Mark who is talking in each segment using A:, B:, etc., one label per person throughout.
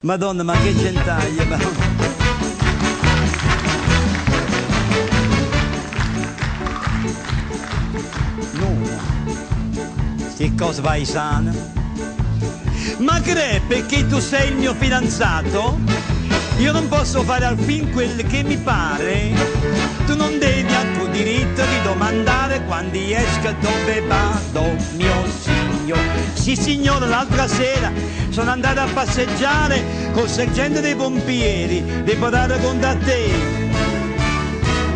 A: Madonna, ma che gentaglia! Che cosa vai sana? Ma crepe che tu sei il mio fidanzato? Io non posso fare al fin quel che mi pare. Tu non devi alcun diritto di domandare quando esca dove vado, mio signore. Sì signore, l'altra sera sono andato a passeggiare col sergente dei pompieri. Devo dare conto a te.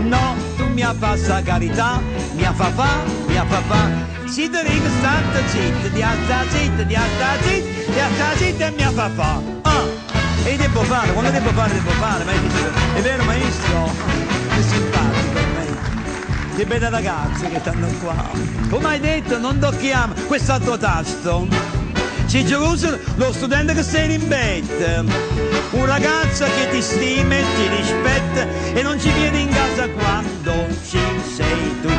A: No, tu mi fa sta carità, mi fa fa. Si te dico stata zitta, di alta zitta, di alta zitta, di alta zitta e mi fa. E devo fare, quando devo fare, maestro. È vero maestro? È simpatico, che belle ragazze che stanno qua. Come hai detto, non tocchiamo quest'altro tasto. C'è Giuseppe, lo studente che sei in bed. Un ragazzo che ti stima e ti rispetta e non ci viene in casa quando ci sei tu.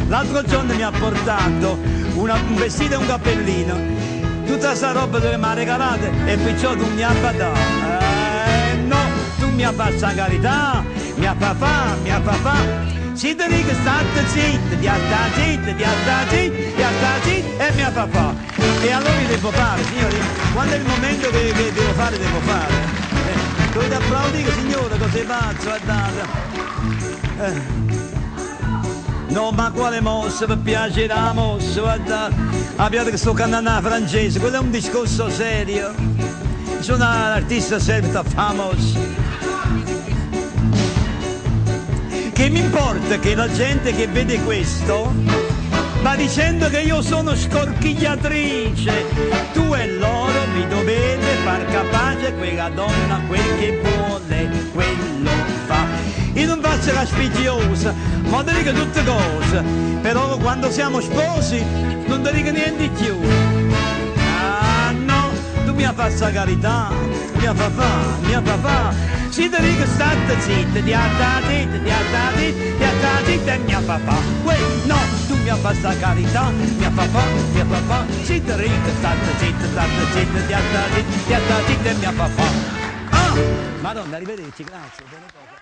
A: L'altro giorno mi ha portato un vestito e un cappellino. Tutta sta roba che mi ha regalato e perciò tu mi ha badato. No, tu mi ha fatto la carità, mi ha fa. Si te dico state zitta, di alta zitta, di alta zitta, di alta zitta e mi ha fa. E allora io devo fare, signori, quando è il momento che devo fare. Dovete applaudire, signore, così pazzo, guardate. No, ma quale mossa, per piacere la mossa, guardate. Abbiate che sto cantando francese, quello è un discorso serio. Sono un artista serio, famoso. Che mi importa che la gente che vede questo va dicendo che io sono scorchigliatrice. Tu e loro vi dovete far capace quella donna, quel che vuole, quello fa. Io non faccio la spigiosa, ma ti dico tutte cose, però quando siamo sposi non ti dico niente di più. Ah no, tu mi fai sta carità, mi fa fa. Si ti dico state zitta, di alta zitta, di alta zitta, di alta zitta e mi fa fa. No, tu mi fai sta carità, mi fa fa. Si ti dico state zitta, di alta zitta, di alta zitta e mi fa fa. Ah! Madonna, arrivederci, grazie.